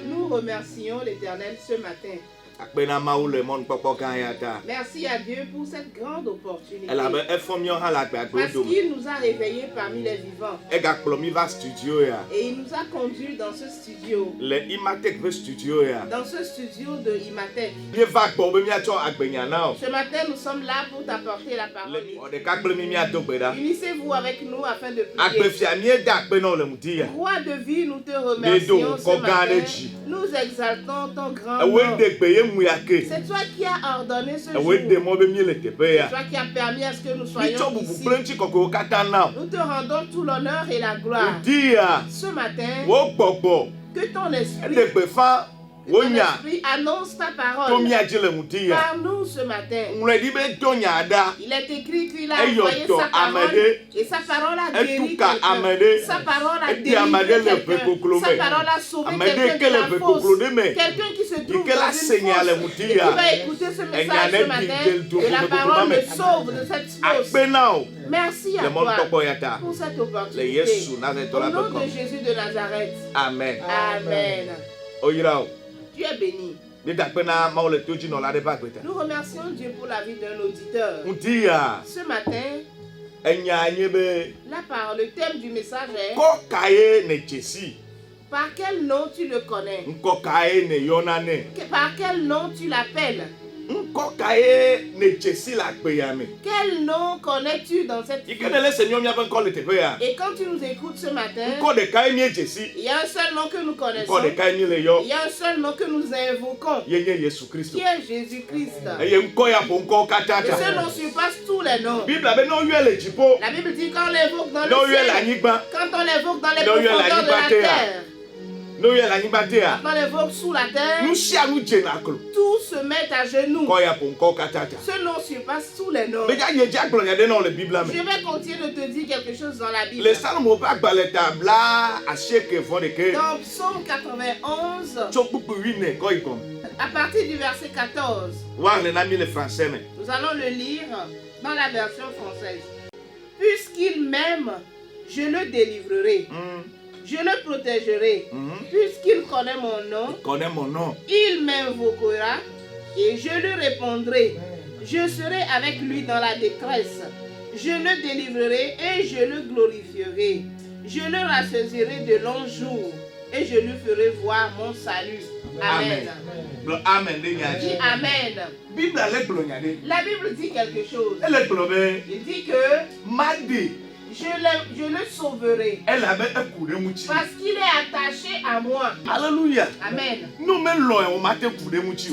Nous remercions l'Éternel ce matin. Merci à Dieu pour cette grande opportunité. Parce qu'il nous a réveillés parmi les vivants. Et il nous a conduits dans ce studio. Dans ce studio de Imatech. Ce matin, nous sommes là pour t'apporter la parole. Unissez-vous avec nous afin de prier. Roi de vie, nous te remercions ce matin. Nous exaltons ton grand nom. C'est toi qui as ordonné ce jour. C'est toi qui as permis à ce que nous soyons ici. Nous te rendons tout l'honneur et la gloire. Ce matin, que ton esprit annonce ta parole par nous ce matin. Il est écrit qu'il a envoyé sa parole et sa parole a guéri quelqu'un. Sa parole a délivré quelqu'un. Sa parole a sauvé quelqu'un de la fosse. Quelqu'un qui se trouve dans une fosse et qui va écouter ce message ce matin et la parole le sauve de cette fosse. Merci à toi pour cette opportunité. Au nom de Jésus de Nazareth. Amen. Amen. Tu es béni. Nous remercions Dieu pour la vie d'un auditeur. Ce matin, le thème du message est par quel nom tu le connais? Par quel nom tu l'appelles? Quel nom connais-tu dans cette vie? Et quand tu nous écoutes ce matin, il y a un seul nom que nous connaissons. Il y a un seul nom que nous invoquons, qui est Jésus-Christ. Et ce nom surpasse tous les noms. La Bible dit quand on l'invoque dans le ciel, quand on l'invoque dans les profondeurs de la terre, quand on l'évoque sous la terre, tout se met à genoux. Ce nom surpasse tous les noms. Je vais continuer de te dire quelque chose dans la Bible. Dans Psaume 91, à partir du verset 14, nous allons le lire dans la version française. Puisqu'il m'aime, je le délivrerai. Je le protégerai, puisqu'il connaît mon nom, il m'invoquera et je lui répondrai. Je serai avec lui dans la détresse. Je le délivrerai et je le glorifierai. Je le rassasierai de longs jours et je lui ferai voir mon salut. Amen. Amen. Dis Amen. La Bible dit quelque chose. Il dit que je le sauverai parce qu'il est attaché à moi. Alléluia. Amen.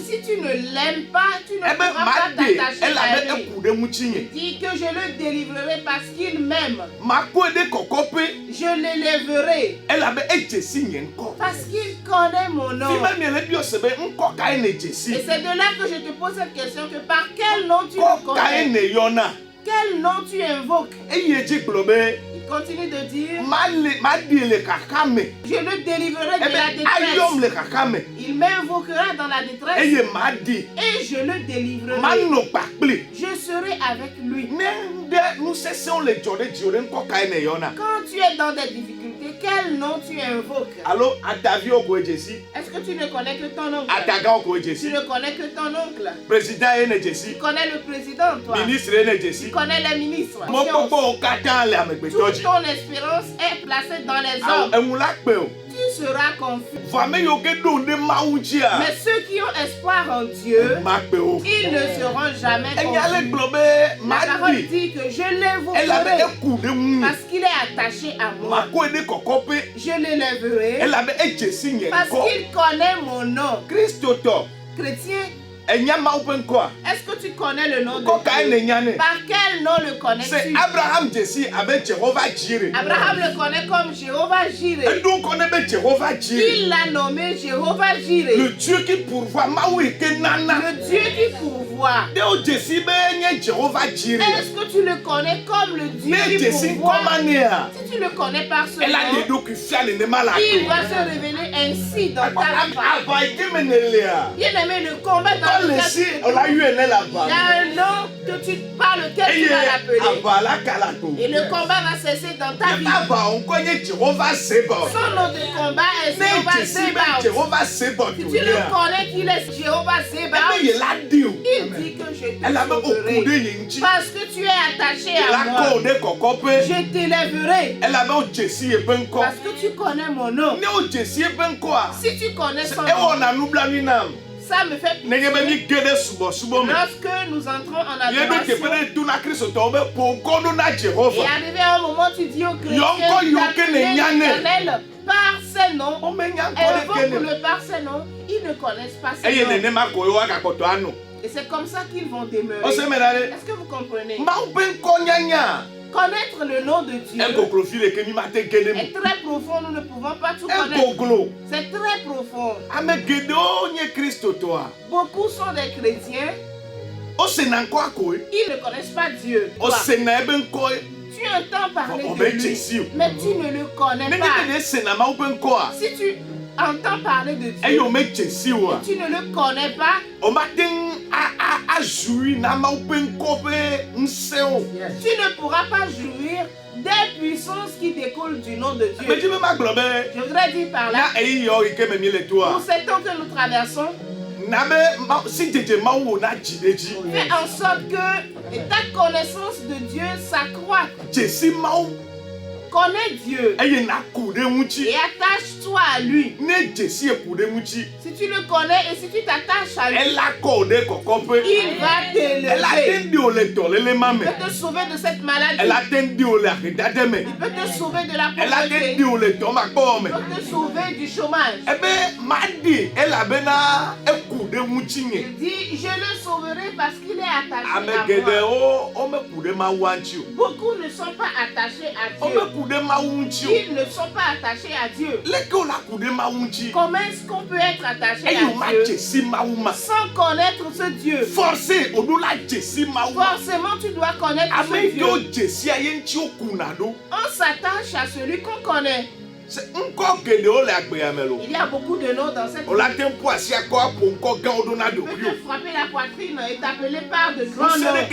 Si tu ne l'aimes pas, tu ne pourras pas t'attacher à lui. Il dit que je le délivrerai parce qu'il m'aime. Je l'élèverai parce qu'il connaît mon nom. Et c'est de là que je te pose cette question, que par quel nom tu le connais? Quel nom tu invoques? Il continue de dire, je le délivrerai de la détresse. Il m'invoquera dans la détresse et je le délivrerai. Je serai avec lui. Quand tu es dans des difficultés, quel nom tu invoques? Est-ce que tu ne connais que ton oncle? Tu ne connais que ton oncle. Tu connais le président, toi. Tu connais les ministres. Toute ton espérance est placée dans les hommes. Tu seras confus. Mais ceux qui ont espoir en Dieu, ils ne seront jamais confus. La parole dit que je l'évoquerai parce qu'il est attaché à moi. Je l'élèverai parce qu'il connaît mon nom. Chrétien, est-ce que tu connais le nom de Dieu? Par quel nom le connais-tu? Abraham le connaît comme Jéhovah Jireh. Il l'a nommé Jéhovah Jireh. Le Dieu qui pourvoit. Le Dieu qui pourvoit. Est-ce que tu le connais comme le Dieu qui pourvoit? Si tu le connais par ce nom, il va se révéler ainsi dans ta vie. Bien aimé, le combat dans un nom que tu par lequel tu vas l'appeler. Et le combat va cesser dans ta vie. Son nom de combat est Jéhovah Sébaoth. Si tu le connais qu'il est Jéhovah Sébaoth, il dit que je te sauverai. Parce que tu es attaché à moi, je t'élèverai. Parce que tu connais mon nom. Si tu connais son nom, ça me fait pitié. Lorsque nous entrons en adoration, et arrivé à un moment, tu dis au chrétien l'Éternel par ses noms, invoque-le par ses noms, ils ne connaissent pas ses noms. Et c'est comme ça qu'ils vont demeurer. Est-ce que vous comprenez? Connaître le nom de Dieu est très profond, nous ne pouvons pas tout connaître. C'est très profond. Beaucoup sont des chrétiens, ils ne connaissent pas Dieu. Tu entends parler de lui, mais tu ne le connais pas. Si tu entends parler de Dieu et tu ne le connais pas, tu ne pourras pas jouir des puissances qui découlent du nom de Dieu. Je voudrais dire par là, pour ces temps que nous traversons, fais en sorte que ta connaissance de Dieu s'accroît. Connais Dieu et attache-toi à lui. Si tu le connais et si tu t'attaches à lui, il va t'élever. Il peut te sauver de cette maladie. Il peut te sauver de la pauvreté. Il peut te sauver du chômage. Il dit, je le sauverai parce qu'il est attaché à moi. Beaucoup ne sont pas attachés à Dieu. Ils ne sont pas attachés à Dieu. Comment est-ce qu'on peut être attaché à Dieu sans connaître ce Dieu? Forcément, tu dois connaître ce Dieu. On s'attache à celui qu'on connaît. Il y a beaucoup de noms dans cette vie. Tu peux te frapper la poitrine et t'appeler par de grands noms.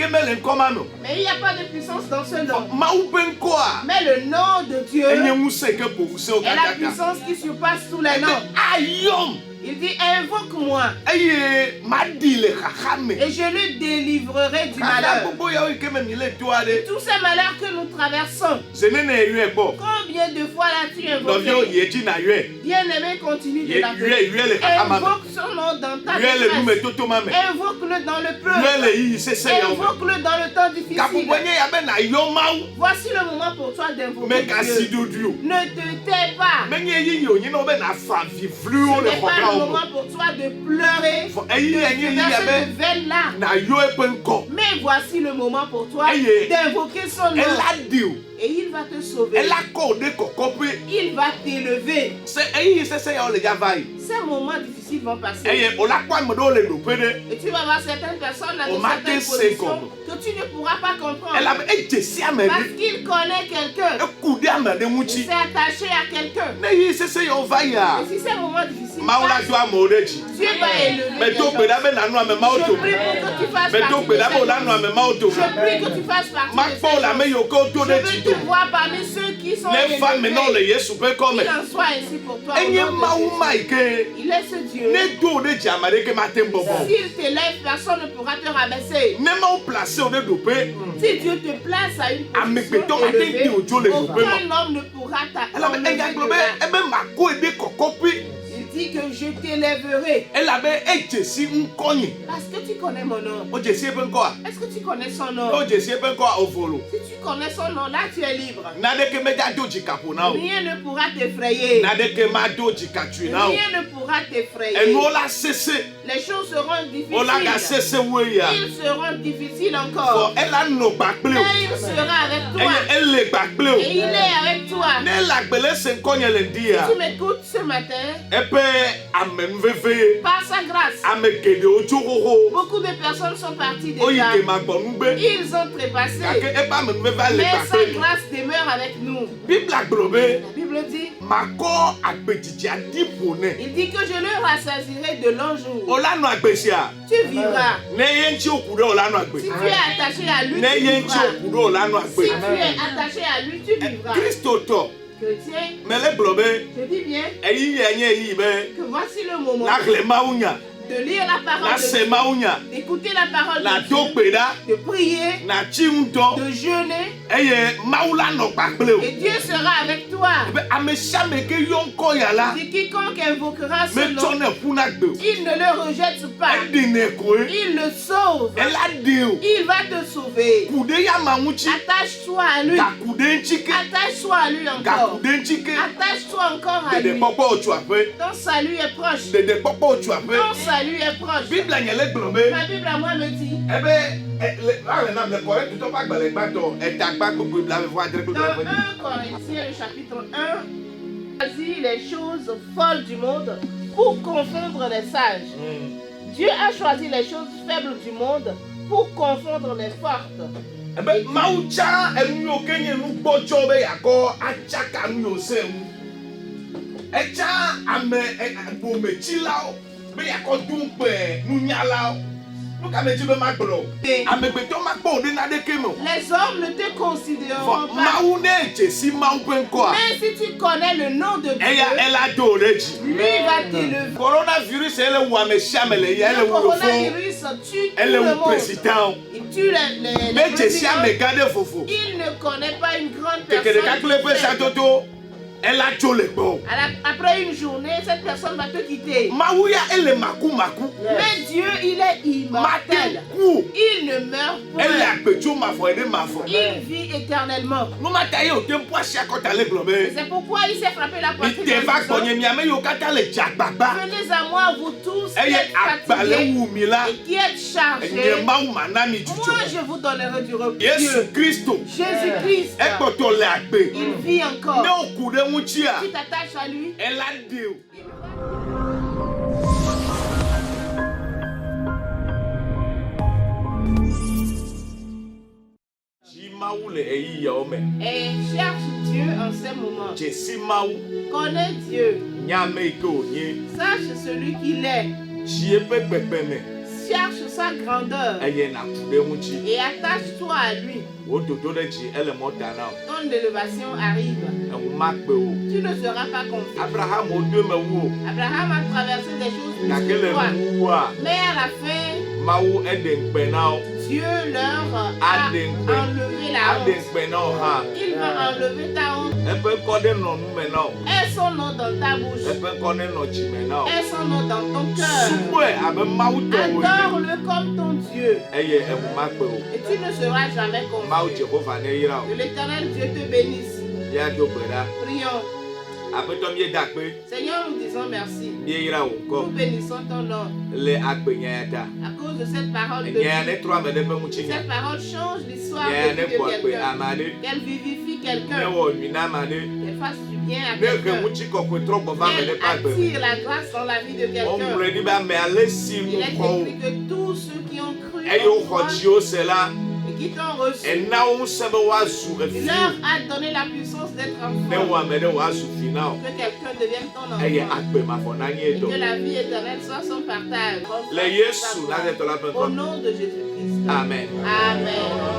Mais il n'y a pas de puissance dans ce nom. Mais le nom de Dieu est la puissance qui surpasse tous les noms. Il dit, invoque-moi et je le délivrerai du malheur. Tous ces malheurs que nous traversons, combien de fois l'as-tu invoqué? Bien-aimé, continue de l'appeler. Invoque son nom dans ta détresse. Invoque-le dans le pleur. Invoque-le dans le temps difficile. Voici le moment pour toi d'invoquer Dieu. Ne te tais pas. Ce n'est pas le moment pour toi de pleurer, de verser de veines larmes. Mais voici le moment pour toi d'invoquer son nom. Et il va te sauver. Il va t'élever. Ces moments difficiles vont passer. Et tu vas voir certaines personnes dans certaines positions que tu ne pourras pas comprendre. Parce qu'il connaît quelqu'un. Il s'est attaché à quelqu'un. Et si ces moments difficiles passent, Dieu va élever quelqu'un. Je prie pour que tu fasses partie de ces gens. Je prie que tu fasses partie de ces gens. Je veux te voir parmi ceux qui sont élevés. Qu'il en soit ainsi pour toi. Il est ce Dieu. S'il t'élève, personne ne pourra te rabaisser. Si Dieu te place à une position élevée, aucun homme ne pourra t'enlever de là. Il dit que je t'élèverai. Parce que tu connais mon nom. Est-ce que tu connais son nom? Si tu connais son nom, là tu es libre. Rien ne pourra t'effrayer. Rien ne pourra t'effrayer. Les choses seront difficiles. Ils seront difficiles encore. Mais il sera avec toi. Et il est avec toi. Si tu m'écoutes ce matin, par sa grâce, beaucoup de personnes sont parties déjà. Ils ont trépassé. Mais sa grâce demeure avec nous. La Bible Bible dit, il dit que je le rassasierai de longs jours. Tu vivras. Si tu es attaché à lui, tu vivras. Si tu es attaché à lui, tu vivras. Chrétien, je dis bien que voici le moment de lire la parole de Dieu, d'écouter la parole de Dieu, de prier, de jeûner, et Dieu sera avec toi. Si quiconque invoquera ce nom, il ne le rejette pas, il le sauve, il va te sauver. Attache-toi à lui, attache-toi à lui encore, attache-toi encore à lui. Ton salut est proche. Ton salut est proche. Ma Bible à moi me dit, dans 1 Corinthiens, le chapitre 1, choisit les choses folles du monde pour confondre les sages. Dieu a choisi les choses faibles du monde pour confondre les fortes. Les hommes ne te considéreront pas. Mais si tu connais le nom de Dieu, lui va t'élever. Le coronavirus tue tout le monde. Il tue les présidents. Il ne connaît pas une grande personne. Après une journée, cette personne va te quitter. Mais Dieu, il est immortel. Il ne meurt point. Il vit éternellement. C'est pourquoi il s'est frappé la poitrine. Venez à moi, vous tous qui êtes fatigués et qui êtes chargés. Moi, je vous donnerai du repos. Jésus-Christ, il vit encore. Tu t'attaches à lui. Et cherche Dieu en ces moments. Connais Dieu. Sache celui qu'il est. Cherche sa grandeur et attache-toi à lui. Ton élévation arrive. Tu ne seras pas confus. Abraham a traversé des choses plus que toi. Mais à la fin, Dieu leur a enlevé la honte. Il va enlever ta honte. Et son nom dans ta bouche. Et son nom dans ton cœur. Adore-le comme ton Dieu. Et tu ne seras jamais confus. Que l'Éternel Dieu te bénisse. Prions. Seigneur, nous disons merci. Nous bénissons ton nom. À cause de cette parole de vie. Cette parole change l'histoire de quelqu'un. Qu'elle vivifie quelqu'un. Qu'elle fasse du bien à quelqu'un. Qu'elle attire la grâce dans la vie de quelqu'un. Il est écrit que tous ceux qui ont cru qui t'ont reçu, il leur a donné la puissance d'être enfant. Que quelqu'un devienne ton enfant. Et que la vie éternelle soit son partage. Au nom de Jésus-Christ. Amen. Amen.